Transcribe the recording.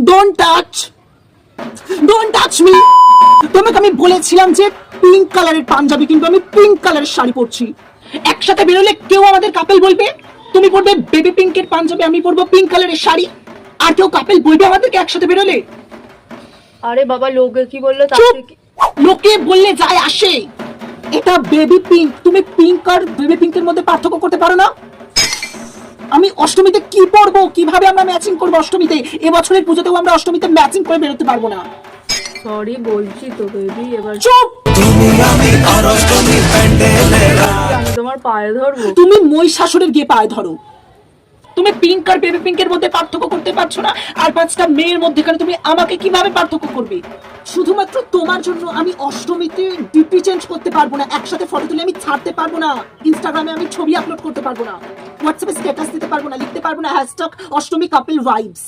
Don't touch, don't touch me. তোমাকে আমি বলেছিলাম যে পিঙ্ক কালারের পাঞ্জাবি, কিন্তু আমি পিঙ্ক কালারের শাড়ি পরছি। একসাথে বেরোলে কেউ আমাদের কাপল বলবে? তুমি পরবে বেবি পিঙ্কের পাঞ্জাবি, আমি পরবো পিঙ্ক কালারের শাড়ি, আর কেউ কাপল বলবে আমাদেরকে একসাথে বেরোলে? আরে বাবা, লোকে কি বললো চুপ! তাতে কি? লোকে বললে যায় আসে? এটা বেবি পিঙ্ক, তুমি পিঙ্ক আর বেবি পিঙ্কের মধ্যে পার্থক্য করতে পারো না? আমি অষ্টমীতে কি পরবো, কিভাবে আমরা ম্যাচিং করবো অষ্টমীতে? এবছরের পুজোতেও আমরা অষ্টমীতে ম্যাচিং করে বেরোতে পারবো না। সরি বলছি তো বেবি, এবার চুপ! আমি তোমার পায়ে ধরবো? তুমি মহিষাসুরের গিয়ে পায়ে ধরো। তুমি পিঙ্ক আর বেবি পিঙ্কের মধ্যে পার্থক্য করতে পারছো না, আর পাঁচটা মেয়ের মধ্যেখানে তুমি আমাকে কিভাবে পার্থক্য করবে? শুধুমাত্র তোমার জন্য আমি অষ্টমীতে ডিপি চেঞ্জ করতে পারবো না, একসাথে ফটো তুলে আমি ছাড়তে পারবো না, ইনস্টাগ্রামে আমি ছবি আপলোড করতে পারবো না, হোয়াটসঅ্যাপে স্ট্যাটাস দিতে পারবো না, লিখতে পারবো না হ্যাশট্যাগ অষ্টমী কাপল ভাইবস।